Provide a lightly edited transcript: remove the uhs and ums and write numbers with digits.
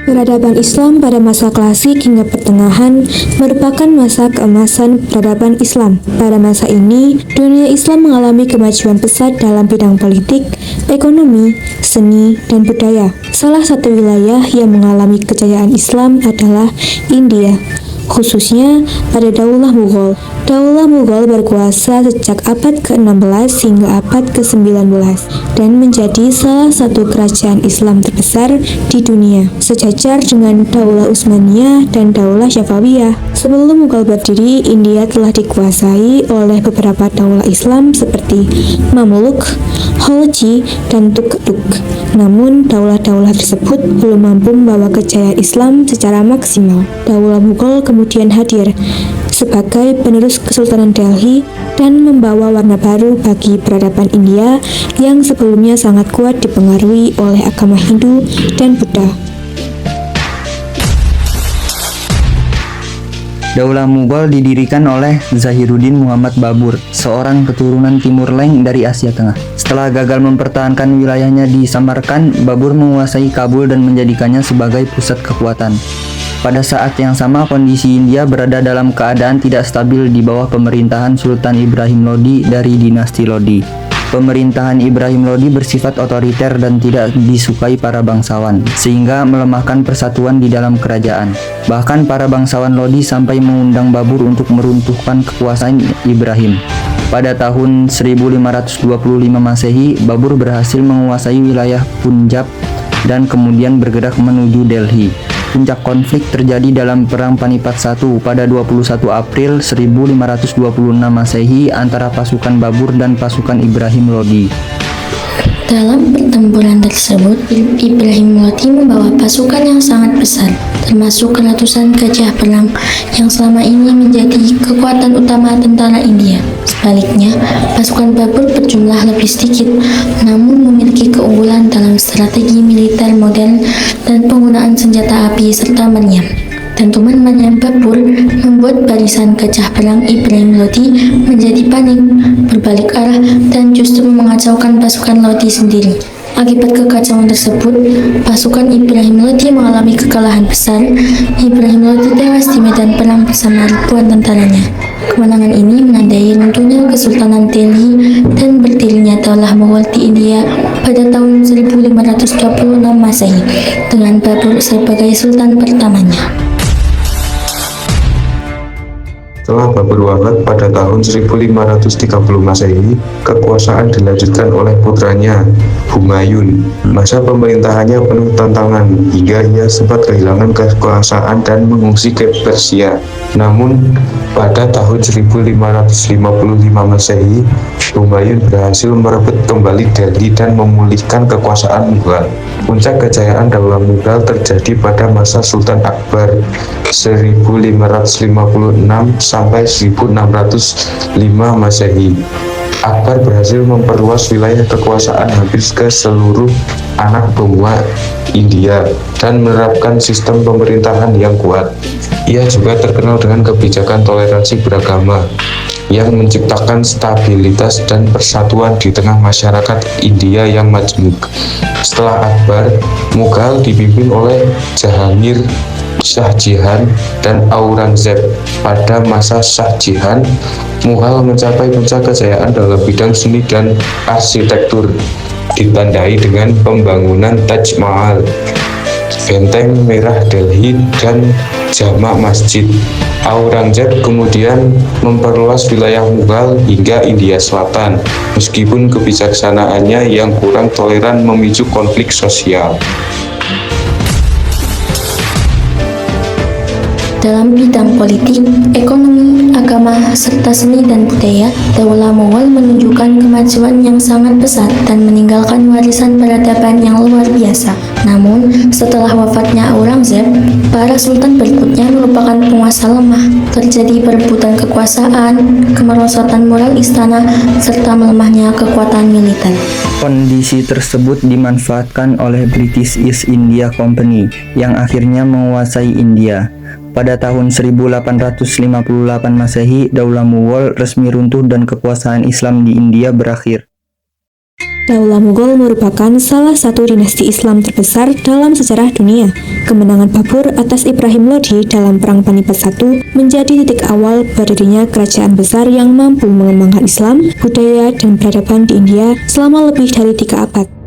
Peradaban Islam pada masa klasik hingga pertengahan merupakan masa keemasan peradaban Islam. Pada masa ini, dunia Islam mengalami kemajuan pesat dalam bidang politik, ekonomi, seni, dan budaya. Salah satu wilayah yang mengalami kejayaan Islam adalah India, khususnya pada Daulah Mughal. Daulah Mughal berkuasa sejak abad ke-16 hingga abad ke-19 dan menjadi salah satu kerajaan Islam terbesar di dunia, sejajar dengan Daulah Utsmaniyah dan Daulah Safawiyah. Sebelum Mughal berdiri, India telah dikuasai oleh beberapa daulah Islam seperti Mamluk, Khalji, dan Tughlaq. Namun, daulah-daulah tersebut belum mampu membawa kejayaan Islam secara maksimal. Daulah Mughal kemudian hadir sebagai penerus Kesultanan Delhi dan membawa warna baru bagi peradaban India yang sebelumnya sangat kuat dipengaruhi oleh agama Hindu dan Buddha. Daulah Mughal didirikan oleh Zahiruddin Muhammad Babur, seorang keturunan Timur Leng dari Asia Tengah. Setelah gagal mempertahankan wilayahnya di Samarkand, Babur menguasai Kabul dan menjadikannya sebagai pusat kekuatan. Pada saat yang sama, kondisi India berada dalam keadaan tidak stabil di bawah pemerintahan Sultan Ibrahim Lodi dari dinasti Lodi. Pemerintahan Ibrahim Lodi bersifat otoriter dan tidak disukai para bangsawan, sehingga melemahkan persatuan di dalam kerajaan. Bahkan para bangsawan Lodi sampai mengundang Babur untuk meruntuhkan kekuasaan Ibrahim. Pada tahun 1525 Masehi, Babur berhasil menguasai wilayah Punjab dan kemudian bergerak menuju Delhi. Puncak konflik terjadi dalam Perang Panipat I pada 21 April 1526 Masehi antara pasukan Babur dan pasukan Ibrahim Lodi. Dalam pertempuran tersebut, Ibrahim Lodi membawa pasukan yang sangat besar, termasuk ratusan gajah perang yang selama ini menjadi kekuatan utama tentara India. Sebaliknya, pasukan Babur berjumlah lebih sedikit, namun memiliki keunggulan dalam strategi militer modern dan penggunaan senjata api serta meriam. Dentuman Babur membuat barisan gajah perang Ibrahim Lodi menjadi panik, berbalik arah, dan justru mengacaukan pasukan Lodi sendiri. Akibat kekacauan tersebut, pasukan Ibrahim Lodi mengalami kekalahan besar. Ibrahim Lodi tewas di medan perang bersama ribuan tentaranya. Kemenangan ini menandai runtuhnya Kesultanan Delhi dan berdirinya Daulah Mughal di India pada tahun 1526 Masehi dengan Babur sebagai sultan pertamanya. Setelah Babur wafat pada tahun 1530 Masehi, kekuasaan dilanjutkan oleh putranya, Humayun. Masa pemerintahannya penuh tantangan, hingga ia sempat kehilangan kekuasaan dan mengungsi ke Persia. Namun, pada tahun 1555 Masehi, Humayun berhasil merebut kembali Delhi dan memulihkan kekuasaan Mughal. Puncak kejayaan Daulah Mughal terjadi pada masa Sultan Akbar 1556 sampai 1605 Masehi. Akbar berhasil memperluas wilayah kekuasaan hampir ke seluruh anak benua India dan menerapkan sistem pemerintahan yang kuat. Ia juga terkenal dengan kebijakan toleransi beragama yang menciptakan stabilitas dan persatuan di tengah masyarakat India yang majmuk. Setelah Akbar, Mughal dipimpin oleh Jahangir, Shah Jahan, dan Aurangzeb. Pada masa Shah Jahan, Mughal mencapai puncak kejayaan dalam bidang seni dan arsitektur, ditandai dengan pembangunan Taj Mahal, Benteng Merah Delhi, dan Jama' Masjid. Aurangzeb kemudian memperluas wilayah Mughal hingga India Selatan, meskipun kebijaksanaannya yang kurang toleran memicu konflik sosial. Dalam bidang politik, ekonomi, agama, serta seni dan budaya, Daulah Mughal menunjukkan kemajuan yang sangat pesat dan meninggalkan warisan peradaban yang luar biasa. Namun, setelah wafatnya Aurangzeb, para sultan berikutnya merupakan penguasa lemah. Terjadi perebutan kekuasaan, kemerosotan moral istana, serta melemahnya kekuatan militer. Kondisi tersebut dimanfaatkan oleh British East India Company yang akhirnya menguasai India. Pada tahun 1858 Masehi, Daulah Mughal resmi runtuh dan kekuasaan Islam di India berakhir. Daulah Mughal merupakan salah satu dinasti Islam terbesar dalam sejarah dunia. Kemenangan Babur atas Ibrahim Lodi dalam Perang Panipat I menjadi titik awal berdirinya kerajaan besar yang mampu mengembangkan Islam, budaya, dan peradaban di India selama lebih dari 3 abad.